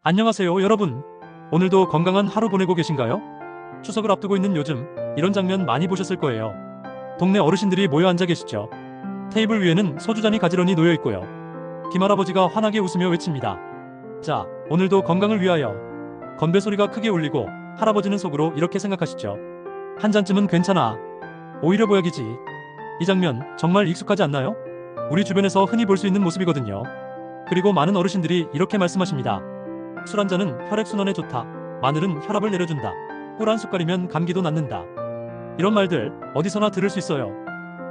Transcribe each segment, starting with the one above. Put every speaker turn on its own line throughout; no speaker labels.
안녕하세요, 여러분. 오늘도 건강한 하루 보내고 계신가요? 추석을 앞두고 있는 요즘 이런 장면 많이 보셨을 거예요. 동네 어르신들이 모여 앉아 계시죠. 테이블 위에는 소주잔이 가지런히 놓여 있고요. 김할아버지가 환하게 웃으며 외칩니다. 자, 오늘도 건강을 위하여. 건배 소리가 크게 울리고 할아버지는 속으로 이렇게 생각하시죠. 한 잔쯤은 괜찮아. 오히려 보약이지. 이 장면 정말 익숙하지 않나요? 우리 주변에서 흔히 볼 수 있는 모습이거든요. 그리고 많은 어르신들이 이렇게 말씀하십니다. 술 한 잔은 혈액순환에 좋다. 마늘은 혈압을 내려준다. 꿀 한 숟갈이면 감기도 낫는다. 이런 말들 어디서나 들을 수 있어요.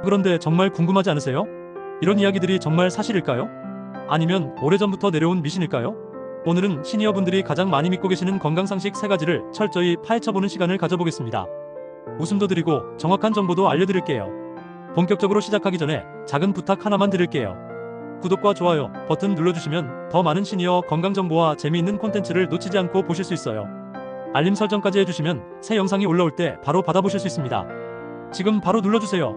그런데 정말 궁금하지 않으세요? 이런 이야기들이 정말 사실일까요? 아니면 오래전부터 내려온 미신일까요? 오늘은 시니어분들이 가장 많이 믿고 계시는 건강상식 3가지를 철저히 파헤쳐보는 시간을 가져보겠습니다. 웃음도 드리고 정확한 정보도 알려드릴게요. 본격적으로 시작하기 전에 작은 부탁 하나만 드릴게요. 구독과 좋아요 버튼 눌러주시면 더 많은 시니어 건강정보와 재미있는 콘텐츠를 놓치지 않고 보실 수 있어요. 알림 설정까지 해주시면 새 영상이 올라올 때 바로 받아보실 수 있습니다. 지금 바로 눌러주세요.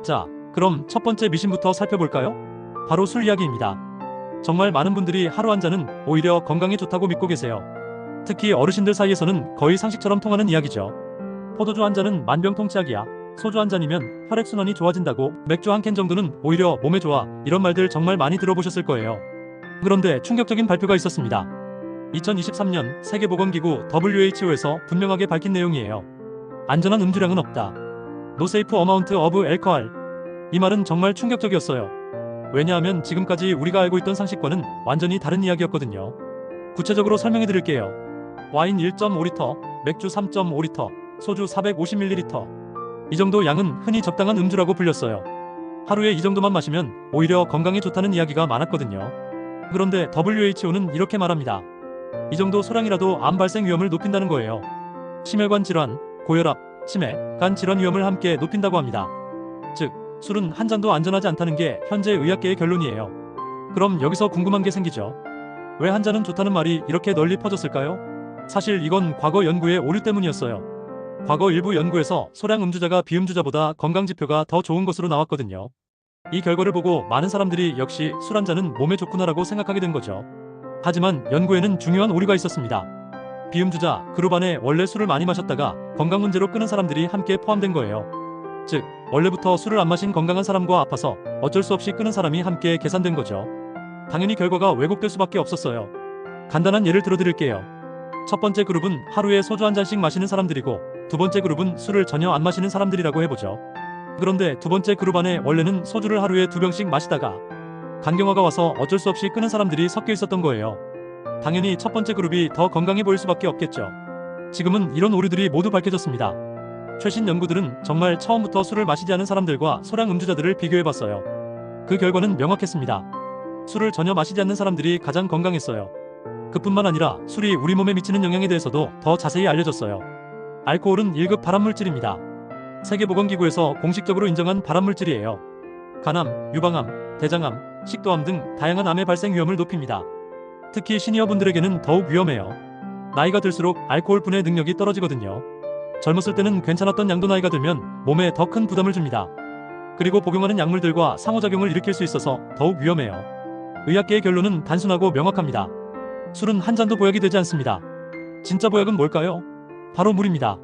자, 그럼 첫 번째 미신부터 살펴볼까요? 바로 술 이야기입니다. 정말 많은 분들이 하루 한 잔은 오히려 건강에 좋다고 믿고 계세요. 특히 어르신들 사이에서는 거의 상식처럼 통하는 이야기죠. 포도주 한 잔은 만병통치약이야. 소주 한 잔이면 혈액순환이 좋아진다고, 맥주 한 캔 정도는 오히려 몸에 좋아. 이런 말들 정말 많이 들어보셨을 거예요. 그런데 충격적인 발표가 있었습니다. 2023년 세계보건기구 WHO에서 분명하게 밝힌 내용이에요. 안전한 음주량은 없다. No safe amount of alcohol. 이 말은 정말 충격적이었어요. 왜냐하면 지금까지 우리가 알고 있던 상식과는 완전히 다른 이야기였거든요. 구체적으로 설명해 드릴게요. 와인 1.5리터, 맥주 3.5리터, 소주 450ml. 이 정도 양은 흔히 적당한 음주라고 불렸어요. 하루에 이 정도만 마시면 오히려 건강에 좋다는 이야기가 많았거든요. 그런데 WHO는 이렇게 말합니다. 이 정도 소량이라도 암 발생 위험을 높인다는 거예요. 심혈관 질환, 고혈압, 치매, 간 질환 위험을 함께 높인다고 합니다. 즉, 술은 한 잔도 안전하지 않다는 게 현재 의학계의 결론이에요. 그럼 여기서 궁금한 게 생기죠. 왜 한 잔은 좋다는 말이 이렇게 널리 퍼졌을까요? 사실 이건 과거 연구의 오류 때문이었어요. 과거 일부 연구에서 소량 음주자가 비음주자보다 건강지표가 더 좋은 것으로 나왔거든요. 이 결과를 보고 많은 사람들이 역시 술 한 잔은 몸에 좋구나라고 생각하게 된 거죠. 하지만 연구에는 중요한 오류가 있었습니다. 비음주자 그룹 안에 원래 술을 많이 마셨다가 건강 문제로 끊은 사람들이 함께 포함된 거예요. 즉, 원래부터 술을 안 마신 건강한 사람과 아파서 어쩔 수 없이 끊은 사람이 함께 계산된 거죠. 당연히 결과가 왜곡될 수밖에 없었어요. 간단한 예를 들어드릴게요. 첫 번째 그룹은 하루에 소주 한 잔씩 마시는 사람들이고, 두 번째 그룹은 술을 전혀 안 마시는 사람들이라고 해보죠. 그런데 두 번째 그룹 안에 원래는 소주를 하루에 2병씩 마시다가 간경화가 와서 어쩔 수 없이 끊은 사람들이 섞여 있었던 거예요. 당연히 첫 번째 그룹이 더 건강해 보일 수밖에 없겠죠. 지금은 이런 오류들이 모두 밝혀졌습니다. 최신 연구들은 정말 처음부터 술을 마시지 않은 사람들과 소량 음주자들을 비교해봤어요. 그 결과는 명확했습니다. 술을 전혀 마시지 않는 사람들이 가장 건강했어요. 그뿐만 아니라 술이 우리 몸에 미치는 영향에 대해서도 더 자세히 알려졌어요. 알코올은 1급 발암물질입니다. 세계보건기구에서 공식적으로 인정한 발암물질이에요. 간암, 유방암, 대장암, 식도암 등 다양한 암의 발생 위험을 높입니다. 특히 시니어분들에게는 더욱 위험해요. 나이가 들수록 알코올 분해 능력이 떨어지거든요. 젊었을 때는 괜찮았던 양도 나이가 들면 몸에 더 큰 부담을 줍니다. 그리고 복용하는 약물들과 상호작용을 일으킬 수 있어서 더욱 위험해요. 의학계의 결론은 단순하고 명확합니다. 술은 한 잔도 보약이 되지 않습니다. 진짜 보약은 뭘까요? 바로 물입니다.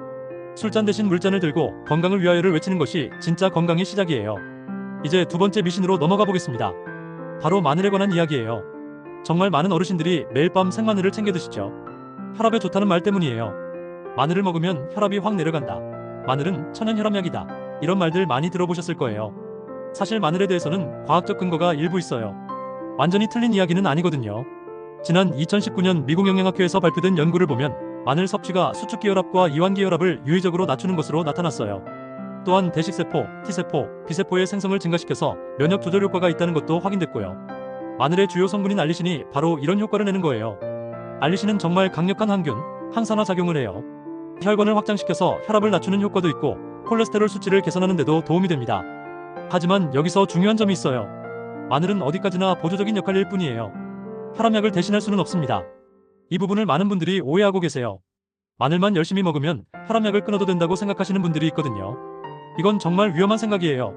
술잔 대신 물잔을 들고 건강을 위하여를 외치는 것이 진짜 건강의 시작이에요. 이제 두 번째 미신으로 넘어가 보겠습니다. 바로 마늘에 관한 이야기예요. 정말 많은 어르신들이 매일 밤 생마늘을 챙겨 드시죠. 혈압에 좋다는 말 때문이에요. 마늘을 먹으면 혈압이 확 내려간다. 마늘은 천연 혈압약이다. 이런 말들 많이 들어보셨을 거예요. 사실 마늘에 대해서는 과학적 근거가 일부 있어요. 완전히 틀린 이야기는 아니거든요. 지난 2019년 미국 영양학회에서 발표된 연구를 보면 마늘 섭취가 수축기 혈압과 이완기 혈압을 유의적으로 낮추는 것으로 나타났어요. 또한 대식세포, T세포, B세포의 생성을 증가시켜서 면역 조절 효과가 있다는 것도 확인됐고요. 마늘의 주요 성분인 알리신이 바로 이런 효과를 내는 거예요. 알리신은 정말 강력한 항균, 항산화 작용을 해요. 혈관을 확장시켜서 혈압을 낮추는 효과도 있고 콜레스테롤 수치를 개선하는 데도 도움이 됩니다. 하지만 여기서 중요한 점이 있어요. 마늘은 어디까지나 보조적인 역할일 뿐이에요. 혈압약을 대신할 수는 없습니다. 이 부분을 많은 분들이 오해하고 계세요. 마늘만 열심히 먹으면 혈압약을 끊어도 된다고 생각하시는 분들이 있거든요. 이건 정말 위험한 생각이에요.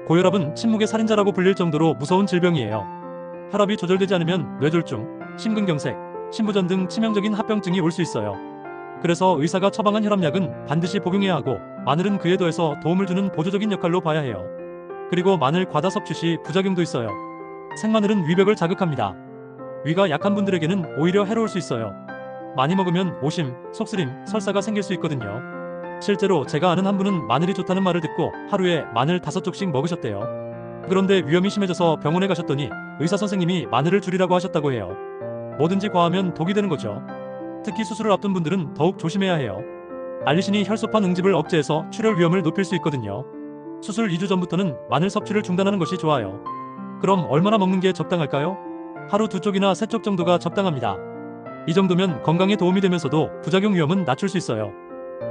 고혈압은 침묵의 살인자라고 불릴 정도로 무서운 질병이에요. 혈압이 조절되지 않으면 뇌졸중, 심근경색, 신부전 등 치명적인 합병증이 올 수 있어요. 그래서 의사가 처방한 혈압약은 반드시 복용해야 하고 마늘은 그에 더해서 도움을 주는 보조적인 역할로 봐야 해요. 그리고 마늘 과다 섭취 시 부작용도 있어요. 생마늘은 위벽을 자극합니다. 위가 약한 분들에게는 오히려 해로울 수 있어요. 많이 먹으면 오심, 속쓰림, 설사가 생길 수 있거든요. 실제로 제가 아는 한 분은 마늘이 좋다는 말을 듣고 하루에 마늘 5쪽씩 먹으셨대요. 그런데 위험이 심해져서 병원에 가셨더니 의사 선생님이 마늘을 줄이라고 하셨다고 해요. 뭐든지 과하면 독이 되는 거죠. 특히 수술을 앞둔 분들은 더욱 조심해야 해요. 알리신이 혈소판 응집을 억제해서 출혈 위험을 높일 수 있거든요. 수술 2주 전부터는 마늘 섭취를 중단하는 것이 좋아요. 그럼 얼마나 먹는 게 적당할까요? 하루 2쪽이나 3쪽 정도가 적당합니다. 이 정도면 건강에 도움이 되면서도 부작용 위험은 낮출 수 있어요.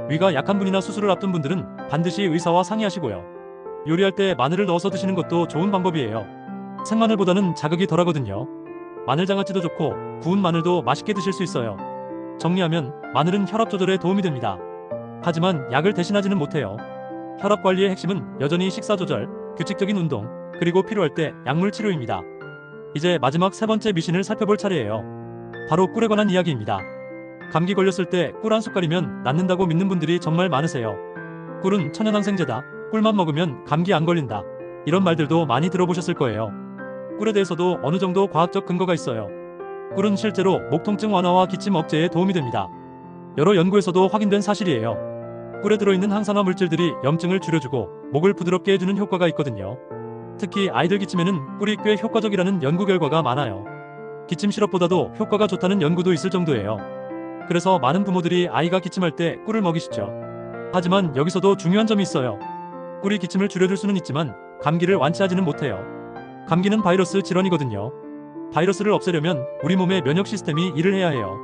위가 약한 분이나 수술을 앞둔 분들은 반드시 의사와 상의하시고요. 요리할 때 마늘을 넣어서 드시는 것도 좋은 방법이에요. 생마늘보다는 자극이 덜하거든요. 마늘장아찌도 좋고 구운 마늘도 맛있게 드실 수 있어요. 정리하면 마늘은 혈압 조절에 도움이 됩니다. 하지만 약을 대신하지는 못해요. 혈압 관리의 핵심은 여전히 식사 조절, 규칙적인 운동, 그리고 필요할 때 약물 치료입니다. 이제 마지막 3번째 미신을 살펴볼 차례예요. 바로 꿀에 관한 이야기입니다. 감기 걸렸을 때 꿀 한 숟갈이면 낫는다고 믿는 분들이 정말 많으세요. 꿀은 천연항생제다. 꿀만 먹으면 감기 안 걸린다. 이런 말들도 많이 들어보셨을 거예요. 꿀에 대해서도 어느 정도 과학적 근거가 있어요. 꿀은 실제로 목 통증 완화와 기침 억제에 도움이 됩니다. 여러 연구에서도 확인된 사실이에요. 꿀에 들어있는 항산화 물질들이 염증을 줄여주고 목을 부드럽게 해주는 효과가 있거든요. 특히 아이들 기침에는 꿀이 꽤 효과적이라는 연구 결과가 많아요. 기침 시럽보다도 효과가 좋다는 연구도 있을 정도예요. 그래서 많은 부모들이 아이가 기침할 때 꿀을 먹이시죠. 하지만 여기서도 중요한 점이 있어요. 꿀이 기침을 줄여줄 수는 있지만 감기를 완치하지는 못해요. 감기는 바이러스 질환이거든요. 바이러스를 없애려면 우리 몸의 면역 시스템이 일을 해야 해요.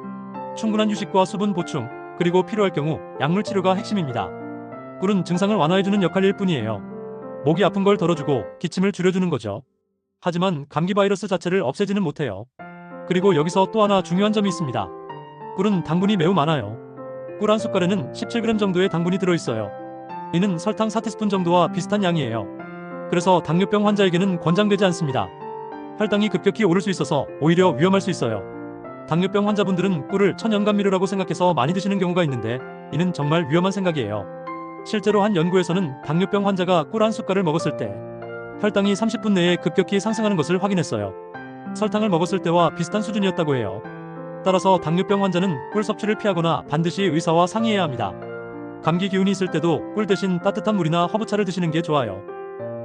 충분한 휴식과 수분 보충, 그리고 필요할 경우 약물 치료가 핵심입니다. 꿀은 증상을 완화해주는 역할일 뿐이에요. 목이 아픈 걸 덜어주고 기침을 줄여주는 거죠. 하지만 감기 바이러스 자체를 없애지는 못해요. 그리고 여기서 또 하나 중요한 점이 있습니다. 꿀은 당분이 매우 많아요. 꿀 한 숟갈에는 17g 정도의 당분이 들어있어요. 이는 설탕 4티스푼 정도와 비슷한 양이에요. 그래서 당뇨병 환자에게는 권장되지 않습니다. 혈당이 급격히 오를 수 있어서 오히려 위험할 수 있어요. 당뇨병 환자분들은 꿀을 천연감미료라고 생각해서 많이 드시는 경우가 있는데 이는 정말 위험한 생각이에요. 실제로 한 연구에서는 당뇨병 환자가 꿀 한 숟갈을 먹었을 때 혈당이 30분 내에 급격히 상승하는 것을 확인했어요. 설탕을 먹었을 때와 비슷한 수준이었다고 해요. 따라서 당뇨병 환자는 꿀 섭취를 피하거나 반드시 의사와 상의해야 합니다. 감기 기운이 있을 때도 꿀 대신 따뜻한 물이나 허브차를 드시는 게 좋아요.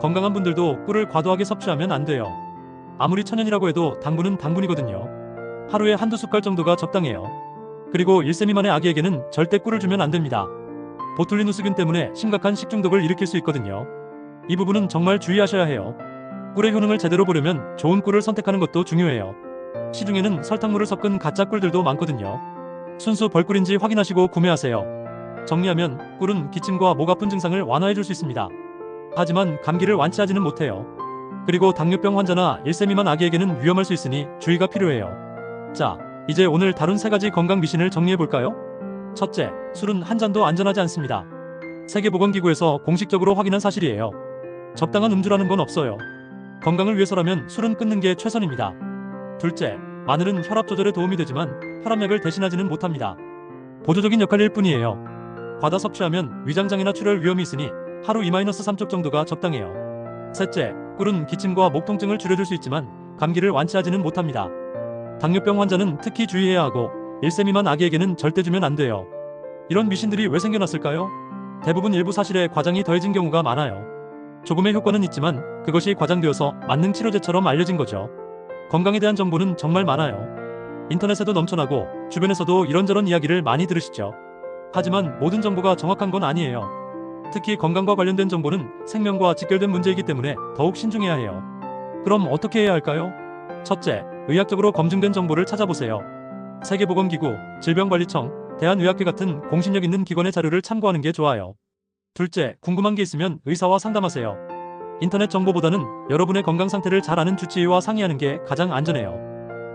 건강한 분들도 꿀을 과도하게 섭취하면 안 돼요. 아무리 천연이라고 해도 당분은 당분이거든요. 하루에 한두 숟갈 정도가 적당해요. 그리고 1세 미만의 아기에게는 절대 꿀을 주면 안 됩니다. 보툴리누스균 때문에 심각한 식중독을 일으킬 수 있거든요. 이 부분은 정말 주의하셔야 해요. 꿀의 효능을 제대로 보려면 좋은 꿀을 선택하는 것도 중요해요. 시중에는 설탕물을 섞은 가짜 꿀들도 많거든요. 순수 벌꿀인지 확인하시고 구매하세요. 정리하면 꿀은 기침과 목 아픈 증상을 완화해줄 수 있습니다. 하지만 감기를 완치하지는 못해요. 그리고 당뇨병 환자나 1세 미만 아기에게는 위험할 수 있으니 주의가 필요해요. 자, 이제 오늘 다룬 3가지 건강 미신을 정리해볼까요? 첫째, 술은 한 잔도 안전하지 않습니다. 세계보건기구에서 공식적으로 확인한 사실이에요. 적당한 음주라는 건 없어요. 건강을 위해서라면 술은 끊는 게 최선입니다. 둘째, 마늘은 혈압 조절에 도움이 되지만 혈압약을 대신하지는 못합니다. 보조적인 역할일 뿐이에요. 과다 섭취하면 위장장애나 출혈 위험이 있으니 하루 2-3쪽 정도가 적당해요. 셋째, 꿀은 기침과 목 통증을 줄여줄 수 있지만 감기를 완치하지는 못합니다. 당뇨병 환자는 특히 주의해야 하고 1세 미만 아기에게는 절대 주면 안 돼요. 이런 미신들이 왜 생겨났을까요? 대부분 일부 사실에 과장이 더해진 경우가 많아요. 조금의 효과는 있지만 그것이 과장되어서 만능 치료제처럼 알려진 거죠. 건강에 대한 정보는 정말 많아요. 인터넷에도 넘쳐나고 주변에서도 이런저런 이야기를 많이 들으시죠. 하지만 모든 정보가 정확한 건 아니에요. 특히 건강과 관련된 정보는 생명과 직결된 문제이기 때문에 더욱 신중해야 해요. 그럼 어떻게 해야 할까요? 첫째, 의학적으로 검증된 정보를 찾아보세요. 세계보건기구, 질병관리청, 대한의학회 같은 공신력 있는 기관의 자료를 참고하는 게 좋아요. 둘째, 궁금한 게 있으면 의사와 상담하세요. 인터넷 정보보다는 여러분의 건강 상태를 잘 아는 주치의와 상의하는 게 가장 안전해요.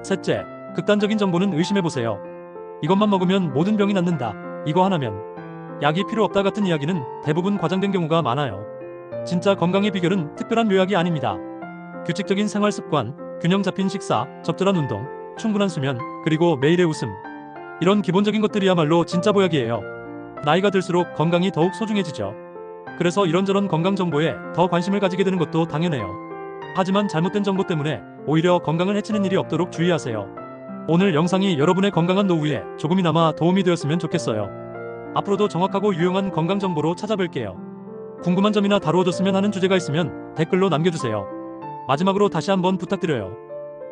셋째, 극단적인 정보는 의심해보세요. 이것만 먹으면 모든 병이 낫는다. 이거 하나면 약이 필요 없다 같은 이야기는 대부분 과장된 경우가 많아요. 진짜 건강의 비결은 특별한 묘약이 아닙니다. 규칙적인 생활 습관, 균형 잡힌 식사, 적절한 운동, 충분한 수면, 그리고 매일의 웃음. 이런 기본적인 것들이야말로 진짜 보약이에요. 나이가 들수록 건강이 더욱 소중해지죠. 그래서 이런저런 건강 정보에 더 관심을 가지게 되는 것도 당연해요. 하지만 잘못된 정보 때문에 오히려 건강을 해치는 일이 없도록 주의하세요. 오늘 영상이 여러분의 건강한 노후에 조금이나마 도움이 되었으면 좋겠어요. 앞으로도 정확하고 유용한 건강 정보로 찾아뵐게요. 궁금한 점이나 다루어졌으면 하는 주제가 있으면 댓글로 남겨주세요. 마지막으로 다시 한번 부탁드려요.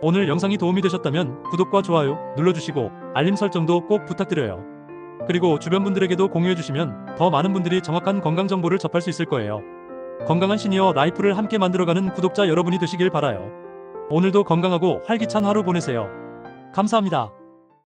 오늘 영상이 도움이 되셨다면 구독과 좋아요 눌러주시고 알림 설정도 꼭 부탁드려요. 그리고 주변 분들에게도 공유해주시면 더 많은 분들이 정확한 건강 정보를 접할 수 있을 거예요. 건강한 시니어 라이프를 함께 만들어가는 구독자 여러분이 되시길 바라요. 오늘도 건강하고 활기찬 하루 보내세요. 감사합니다.